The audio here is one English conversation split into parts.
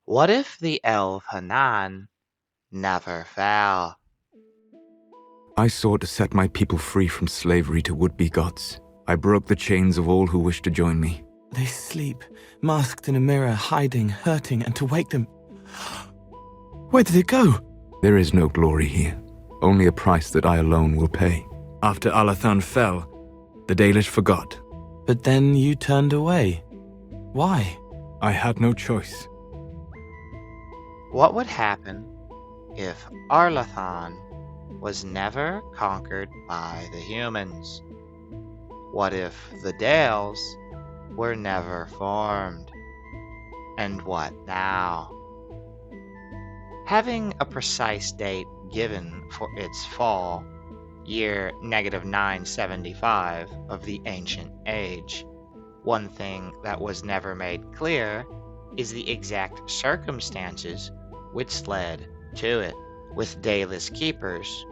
What if the Elvhenan never fell? I sought to set my people free from slavery to would-be gods. I broke the chains of all who wished to join me. They sleep, masked in a mirror, hiding, hurting, and to wake them... Where did it go? There is no glory here, only a price that I alone will pay. After Arlathan fell, the Dalish forgot. But then you turned away. Why? I had no choice. What would happen if Arlathan was never conquered by the humans? What if the Dales were never formed? And what now? Having a precise date given for its fall, year -975 of the ancient age, one thing that was never made clear is the exact circumstances which led to it, with dayless keepers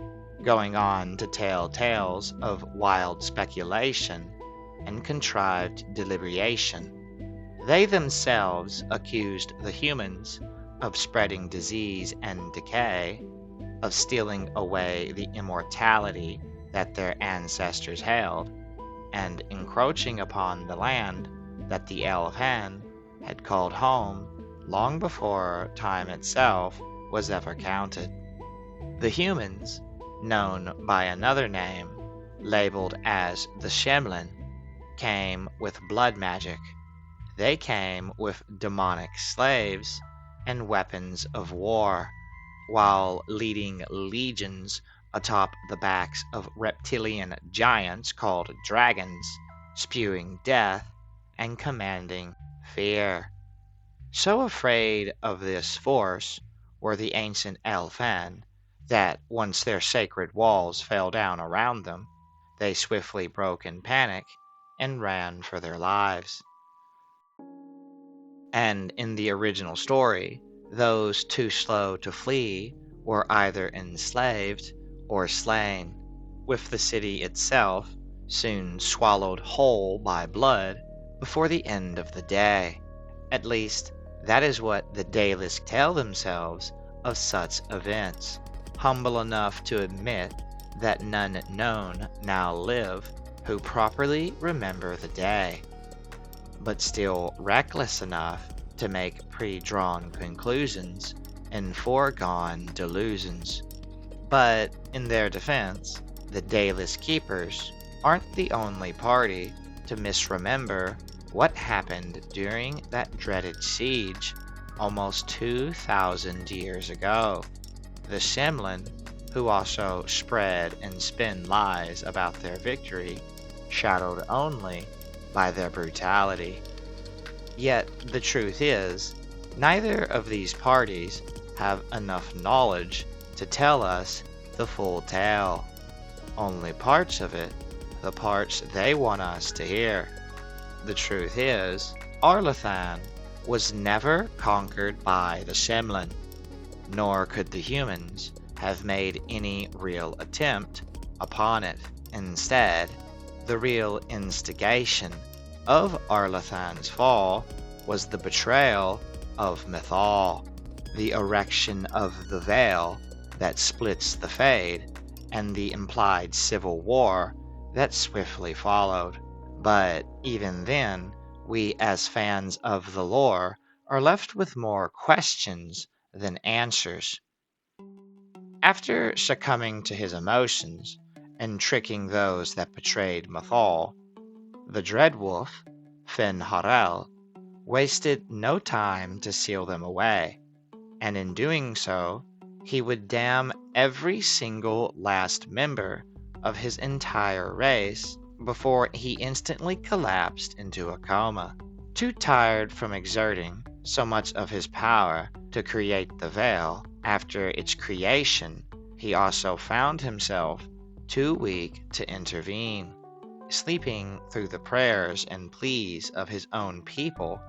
going on to tell tales of wild speculation and contrived deliberation. They themselves accused the humans of spreading disease and decay, of stealing away the immortality that their ancestors held, and encroaching upon the land that the Elvhen had called home long before time itself was ever counted. The humans, known by another name, labeled as the Shemlin, came with blood magic. They came with demonic slaves and weapons of war, while leading legions atop the backs of reptilian giants called dragons, spewing death and commanding fear. So afraid of this force were the ancient Elfan that once their sacred walls fell down around them, they swiftly broke in panic and ran for their lives. And in the original story, those too slow to flee were either enslaved or slain, with the city itself soon swallowed whole by blood before the end of the day. At least, that is what the Daelists tell themselves of such events, humble enough to admit that none known now live who properly remember the day, but still reckless enough to make pre-drawn conclusions and foregone delusions. But in their defense, the Daelist Keepers aren't the only party to misremember what happened during that dreaded siege almost 2,000 years ago. The Shemlin, who also spread and spin lies about their victory, shadowed only by their brutality. Yet the truth is, neither of these parties have enough knowledge to tell us the full tale. Only parts of it, the parts they want us to hear. The truth is, Arlathan was never conquered by the Shemlin, nor could the humans have made any real attempt upon it. Instead, the real instigation of Arlathan's fall was the betrayal of Mythal, the erection of the veil that splits the Fade, and the implied civil war that swiftly followed. But even then, we as fans of the lore are left with more questions than answers. After succumbing to his emotions and tricking those that betrayed Mythal, the Dreadwolf, Finn-Harel, wasted no time to seal them away, and in doing so, he would damn every single last member of his entire race before he instantly collapsed into a coma. Too tired from exerting so much of his power to create the veil, after its creation, he also found himself too weak to intervene, sleeping through the prayers and pleas of his own people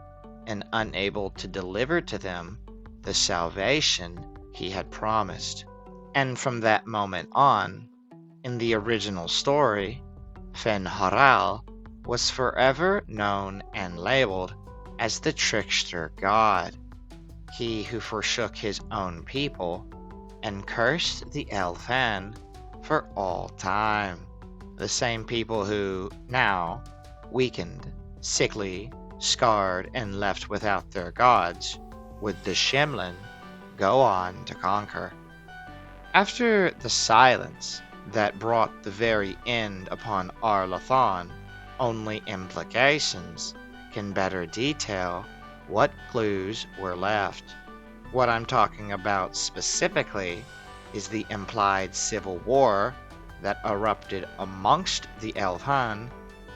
and unable to deliver to them the salvation he had promised. And from that moment on, in the original story, Finn-Harel was forever known and labeled as the trickster god. he who forsook his own people and cursed the Elfhen for all time. The same people who, now, weakened, sickly, scarred, and left without their gods, would the Shemlin go on to conquer. After the silence that brought the very end upon Arlathan, only implications can better detail what clues were left. What I'm talking about specifically is the implied civil war that erupted amongst the Elfhen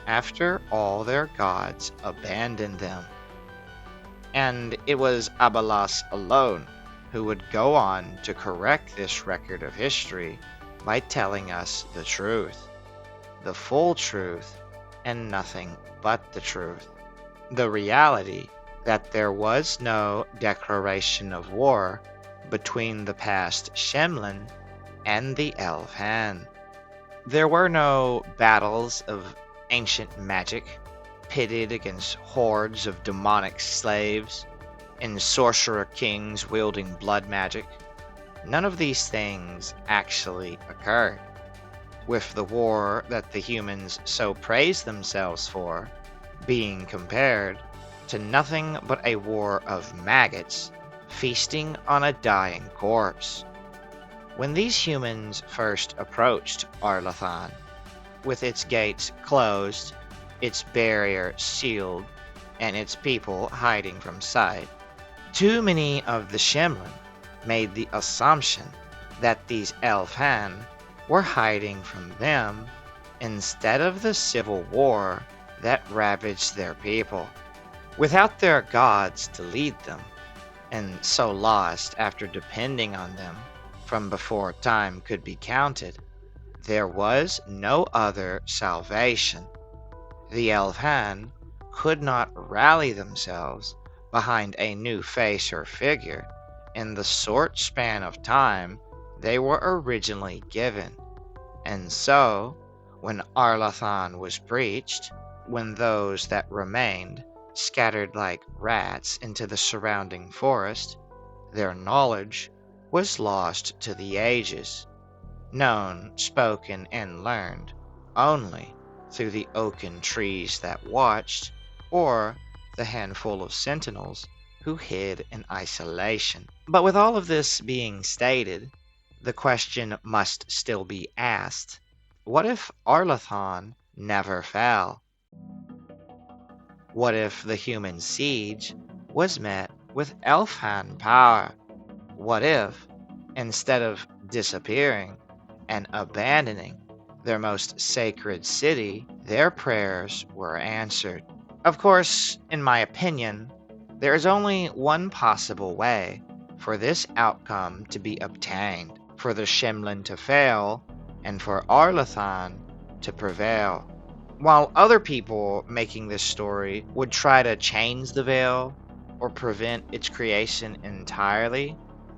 after all their gods abandoned them. And it was Abalas alone who would go on to correct this record of history by telling us the truth, the full truth, and nothing but the truth. The reality that there was no declaration of war between the past Shemlin and the Elfhen. There were no battles of ancient magic pitted against hordes of demonic slaves and sorcerer kings wielding blood magic. None of these things actually occurred. With the war that the humans so praise themselves for being compared to nothing but a war of maggots feasting on a dying corpse. When these humans first approached Arlathan, with its gates closed, its barrier sealed, and its people hiding from sight, too many of the Shemlin made the assumption that these Elfhen were hiding from them instead of the civil war that ravaged their people. Without their gods to lead them, and so lost after depending on them from before time could be counted, there was no other salvation. The Elfhen could not rally themselves behind a new face or figure in the short span of time they were originally given. And so, when Arlathan was breached, when those that remained scattered like rats into the surrounding forest, their knowledge was lost to the ages, known, spoken, and learned only through the oaken trees that watched, or the handful of sentinels who hid in isolation. But with all of this being stated, the question must still be asked: what if Arlathan never fell? What if the human siege was met with Elfhen power? What if, instead of disappearing and abandoning their most sacred city, their prayers were answered? Of course, in my opinion, there is only one possible way for this outcome to be obtained: for the Shemlin to fail and for Arlathan to prevail. While other people making this story would try to change the veil or prevent its creation entirely,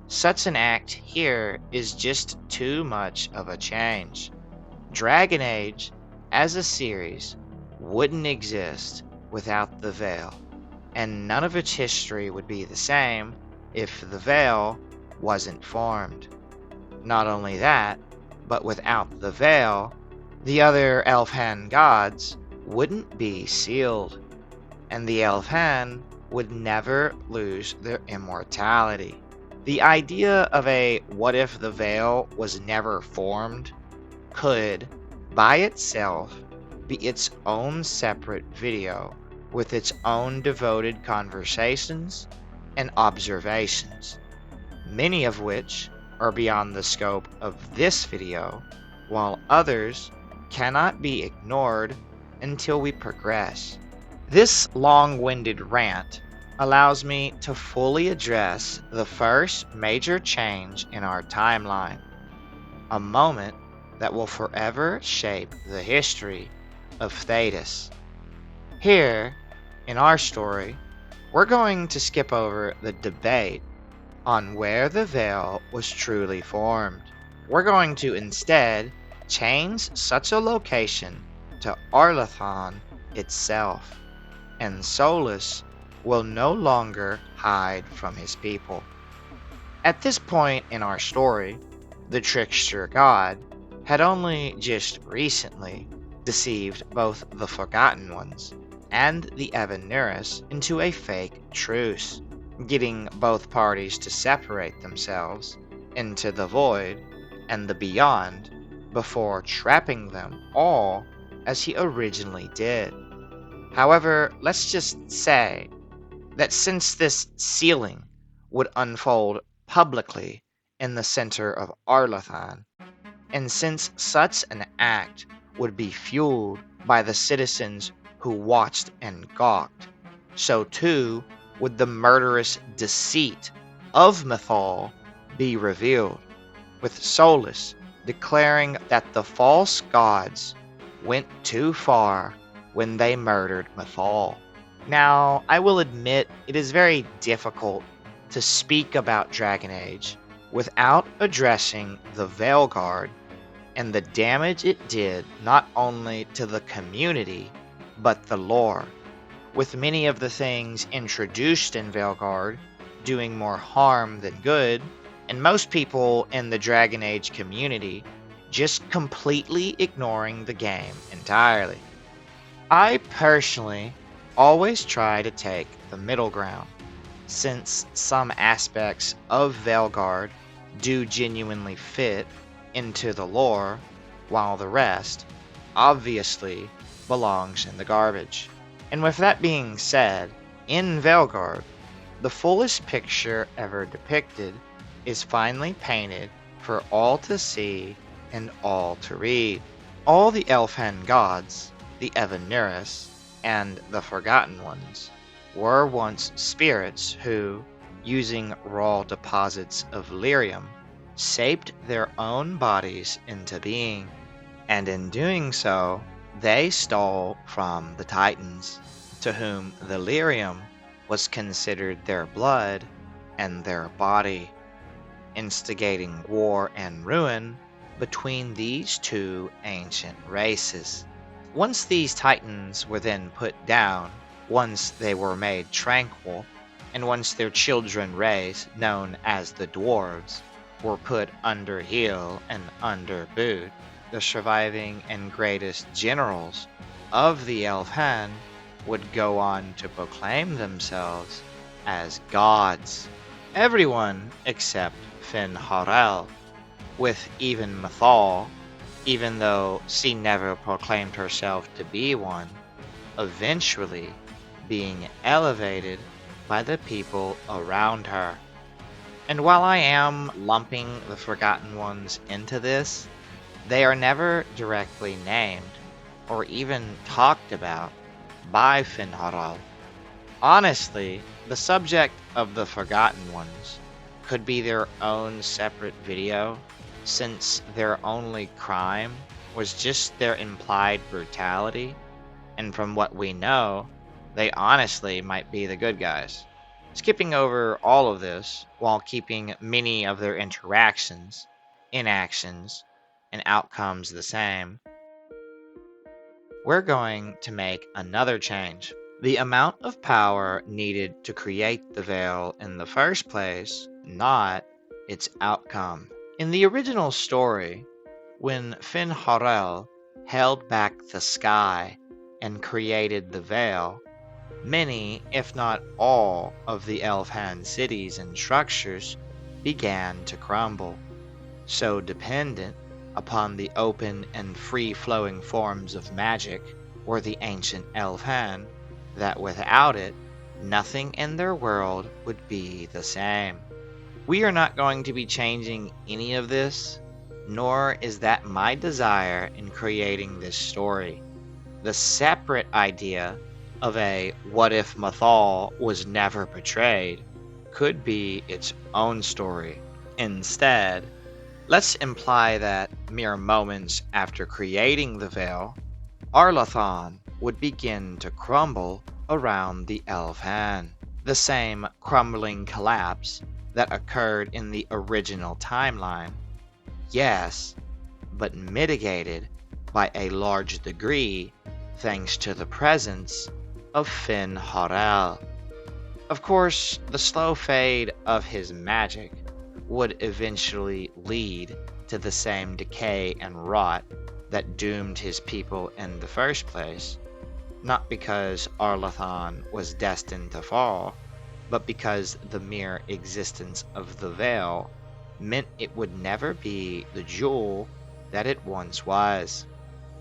such an act here is just too much of a change. Dragon Age, as a series, wouldn't exist without the veil, and none of its history would be the same if the veil wasn't formed. Not only that, but without the veil, the other Elfhen gods wouldn't be sealed, and the Elfhen would never lose their immortality. The idea of a what if the veil was never formed could, by itself, be its own separate video with its own devoted conversations and observations, many of which are beyond the scope of this video, while others cannot be ignored until we progress. This long-winded rant allows me to fully address the first major change in our timeline, a moment that will forever shape the history of Thedas. Here, in our story, we're going to skip over the debate on where the veil was truly formed. We're going to instead change such a location to Arlathan itself, and Solus will no longer hide from his people. At this point in our story, the trickster god had only just recently deceived both the Forgotten Ones and the Evanurus into a fake truce, getting both parties to separate themselves into the void and the beyond before trapping them all as he originally did. However, let's just say that since this sealing would unfold publicly in the center of Arlathan, and since such an act would be fueled by the citizens who watched and gawked, so too would the murderous deceit of Mythal be revealed, with Solus declaring that the false gods went too far when they murdered Mythal. Now, I will admit it is very difficult to speak about Dragon Age without addressing the Veilguard and the damage it did not only to the community, but the lore, with many of the things introduced in Veilguard doing more harm than good, and most people in the Dragon Age community just completely ignoring the game entirely. I personally always try to take the middle ground, since some aspects of Veilguard do genuinely fit into the lore, while the rest obviously belongs in the garbage. And with that being said, in Veilguard, the fullest picture ever depicted is finally painted for all to see and all to read. All the Elfhen gods, the Evanurus, and the Forgotten Ones were once spirits who, using raw deposits of lyrium, shaped their own bodies into being, and in doing so, they stole from the Titans, to whom the lyrium was considered their blood and their body, instigating war and ruin between these two ancient races. Once these Titans were then put down, once they were made tranquil, and once their children race, known as the Dwarves, were put under heel and under boot, the surviving and greatest generals of the Elfhen would go on to proclaim themselves as gods. Everyone except Finn-Harel, with even Mythal, even though she never proclaimed herself to be one, eventually being elevated by the people around her. And while I am lumping the Forgotten Ones into this, they are never directly named or even talked about by Finn-Harel. Honestly, the subject of the Forgotten Ones could be their own separate video, since their only crime was just their implied brutality, and from what we know, they honestly might be the good guys. Skipping over all of this while keeping many of their interactions, inactions, and outcomes the same, we're going to make another change. The amount of power needed to create the veil in the first place, not its outcome. In the original story, when Finn-Harel held back the sky and created the veil, many, if not all, of the Elfhen cities and structures began to crumble, so dependent upon the open and free-flowing forms of magic were the ancient Elfhen, that without it, nothing in their world would be the same. We are not going to be changing any of this, nor is that my desire in creating this story. The separate idea of a what if Mythal was never betrayed could be its own story. Instead, let's imply that mere moments after creating the veil, Arlathan would begin to crumble around the Elfhen. The same crumbling collapse that occurred in the original timeline. Yes, but mitigated by a large degree thanks to the presence of Finn-Harel. Of course, the slow fade of his magic would eventually lead to the same decay and rot that doomed his people in the first place, not because Arlathan was destined to fall, but because the mere existence of the veil meant it would never be the jewel that it once was.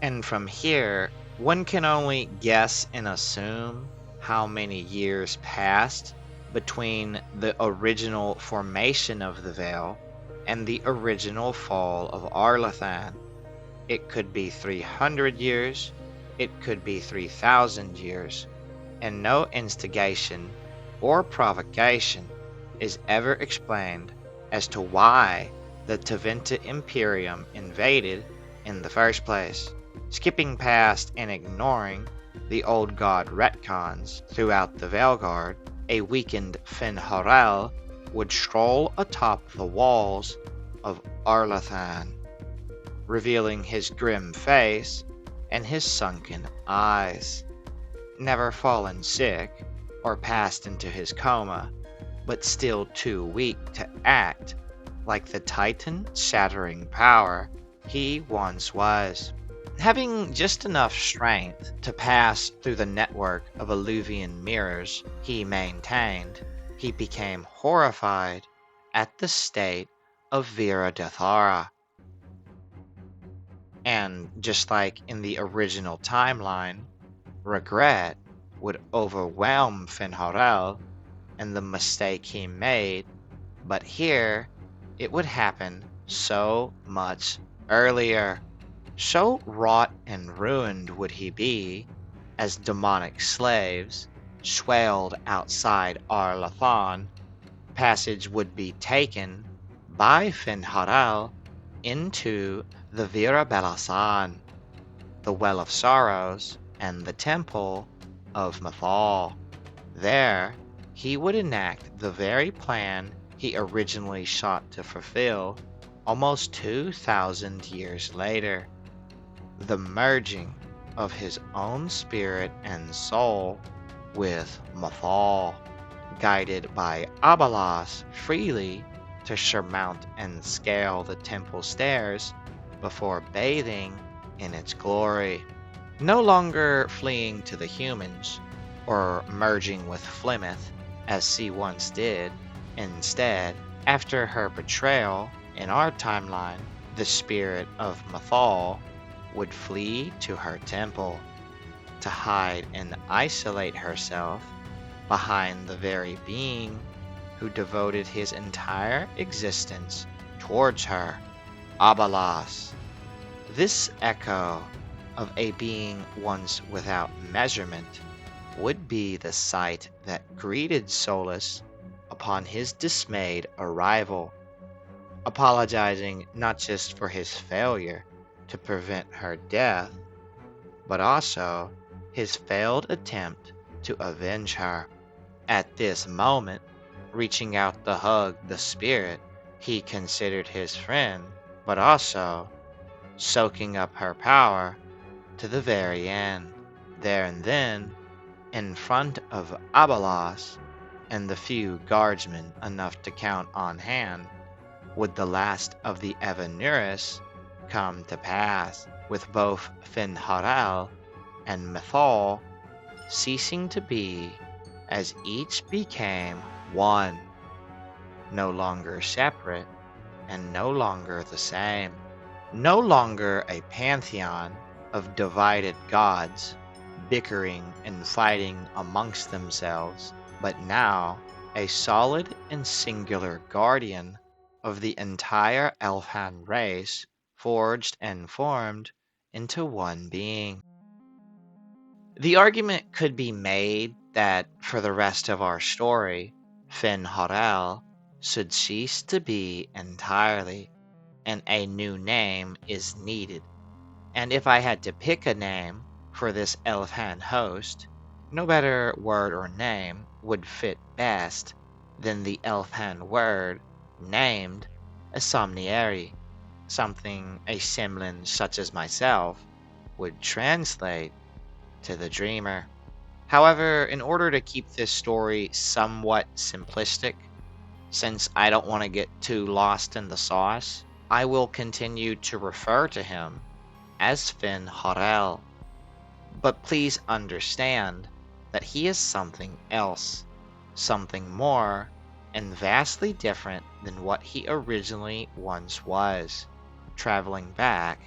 And from here, one can only guess and assume how many years passed between the original formation of the veil and the original fall of Arlathan. It could be 300 years, it could be 3,000 years, and no instigation or provocation is ever explained as to why the Teventa Imperium invaded in the first place. Skipping past and ignoring the old god retcons throughout the Veilguard, a weakened Fen'Harel would stroll atop the walls of Arlathan, revealing his grim face and his sunken eyes. Never fallen sick or passed into his coma, but still too weak to act like the titan-shattering power he once was. Having just enough strength to pass through the network of Elvhenan mirrors he maintained, he became horrified at the state of Vera Dathara. And just like in the original timeline, regret would overwhelm Fen'Harel and the mistake he made, but here it would happen so much earlier. So wrought and ruined would he be, as demonic slaves swelled outside Arlathan, passage would be taken by Fen'Harel into the Vira Belasan, the Well of Sorrows, and the Temple of Mythal. There, he would enact the very plan he originally sought to fulfill almost 2,000 years later. The merging of his own spirit and soul with Mythal, guided by Abalas freely to surmount and scale the temple stairs before bathing in its glory. No longer fleeing to the humans, or merging with Flemeth as she once did. Instead, after her betrayal in our timeline, the spirit of Mythal would flee to her temple to hide and isolate herself behind the very being who devoted his entire existence towards her, Abalas. This echo of a being once without measurement would be the sight that greeted Solus upon his dismayed arrival, apologizing not just for his failure to prevent her death, but also his failed attempt to avenge her. At this moment, reaching out to hug the spirit he considered his friend, but also soaking up her power to the very end. There and then, in front of Abalas and the few guardsmen enough to count on hand, would the last of the Evanuris come to pass, with both Fen'Harel and Mythal ceasing to be, as each became one, no longer separate and no longer the same, no longer a pantheon of divided gods bickering and fighting amongst themselves, but now a solid and singular guardian of the entire Elfhan race, forged and formed into one being. The argument could be made that for the rest of our story, Fen'Harel should cease to be entirely, and a new name is needed. And if I had to pick a name for this Elfhan host, no better word or name would fit best than the Elfhan word named Somnieri, something a Simlin such as myself would translate to the dreamer. However, in order to keep this story somewhat simplistic, since I don't want to get too lost in the sauce, I will continue to refer to him as Finn Harel. But please understand that he is something else, something more, and vastly different than what he originally once was, traveling back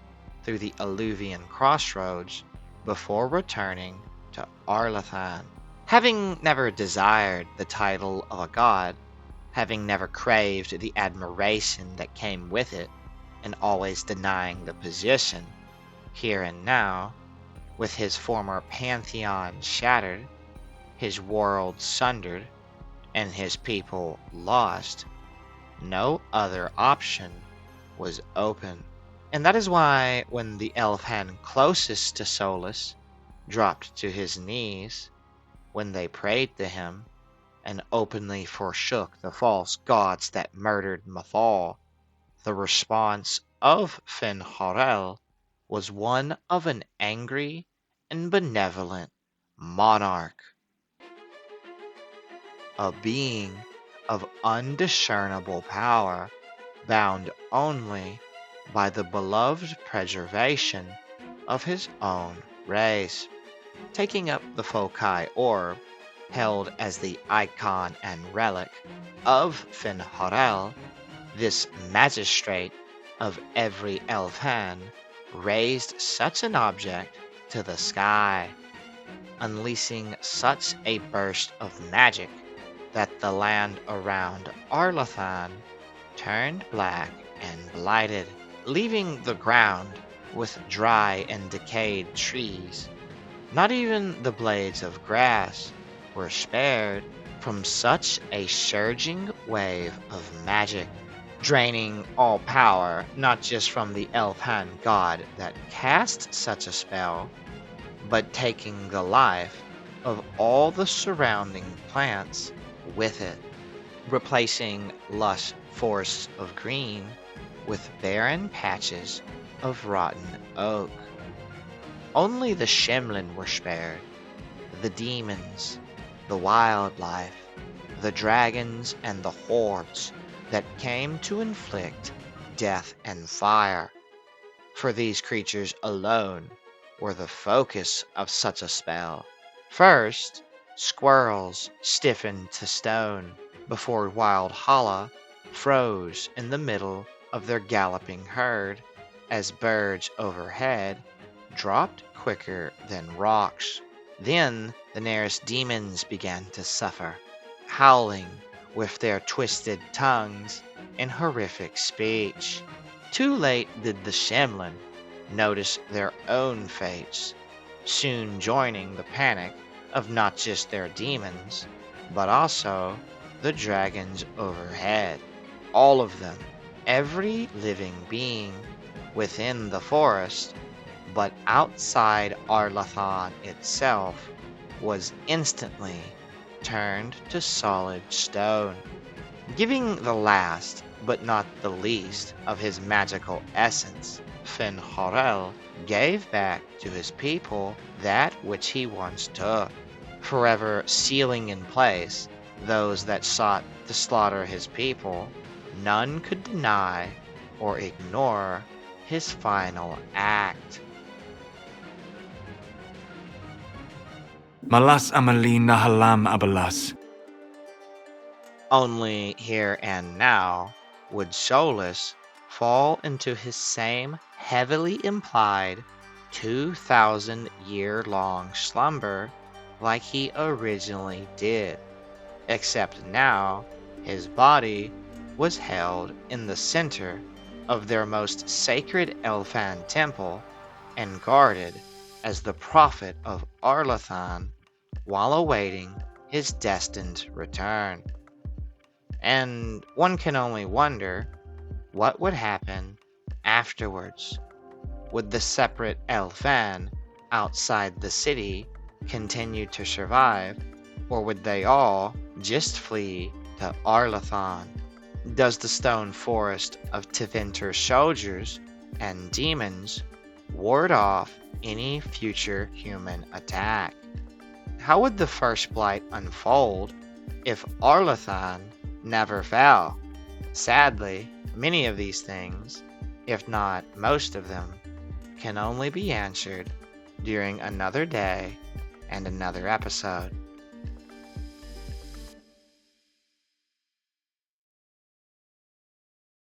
through the Elvhenan crossroads before returning to Arlathan. Having never desired the title of a god, having never craved the admiration that came with it, and always denying the position, here and now, with his former pantheon shattered, his world sundered, and his people lost, no other option was open. And that is why when the Elfhan closest to Solus dropped to his knees, when they prayed to him, and openly forsook the false gods that murdered Mathal, the response of Finn Harel was one of an angry and benevolent monarch, a being of undiscernible power, bound only by the beloved preservation of his own race. Taking up the Fokai orb, held as the icon and relic of Finn Harel, this magistrate of every Elfhan raised such an object to the sky, unleashing such a burst of magic that the land around Arlathan turned black and blighted, leaving the ground with dry and decayed trees. Not even the blades of grass were spared from such a surging wave of magic, draining all power not just from the Elfhan god that cast such a spell, but taking the life of all the surrounding plants with it, replacing lush forests of green with barren patches of rotten oak. Only the Shemlin were spared, the demons, the wildlife, the dragons, and the hordes that came to inflict death and fire. For these creatures alone were the focus of such a spell. First, squirrels stiffened to stone before Wild Hala froze in the middle of their galloping herd as birds overhead dropped quicker than rocks. Then the nearest demons began to suffer, howling with their twisted tongues in horrific speech. Too late did the Shemlin notice their own fates, soon joining the panic of not just their demons, but also the dragons overhead. All of them, every living being within the forest, but outside Arlathan itself, was instantly turned to solid stone, giving the last but not the least of his magical essence. Finn Harel gave back to his people that which he once took, forever sealing in place those that sought to slaughter his people. None could deny or ignore his final act. Malas amalin na halam abalas. Only here and now would Solus fall into his same heavily implied 2,000-year-long slumber like he originally did, except now his body was held in the center of their most sacred Elfhan temple and guarded as the prophet of Arlathan while awaiting his destined return. And one can only wonder what would happen afterwards. Would the separate Elfhan outside the city continue to survive, or would they all just flee to Arlathan? Does the stone forest of Tevinter's soldiers and demons ward off any future human attack? How would the first blight unfold if Arlathan never fell? Sadly, many of these things, if not most of them, can only be answered during another day and another episode.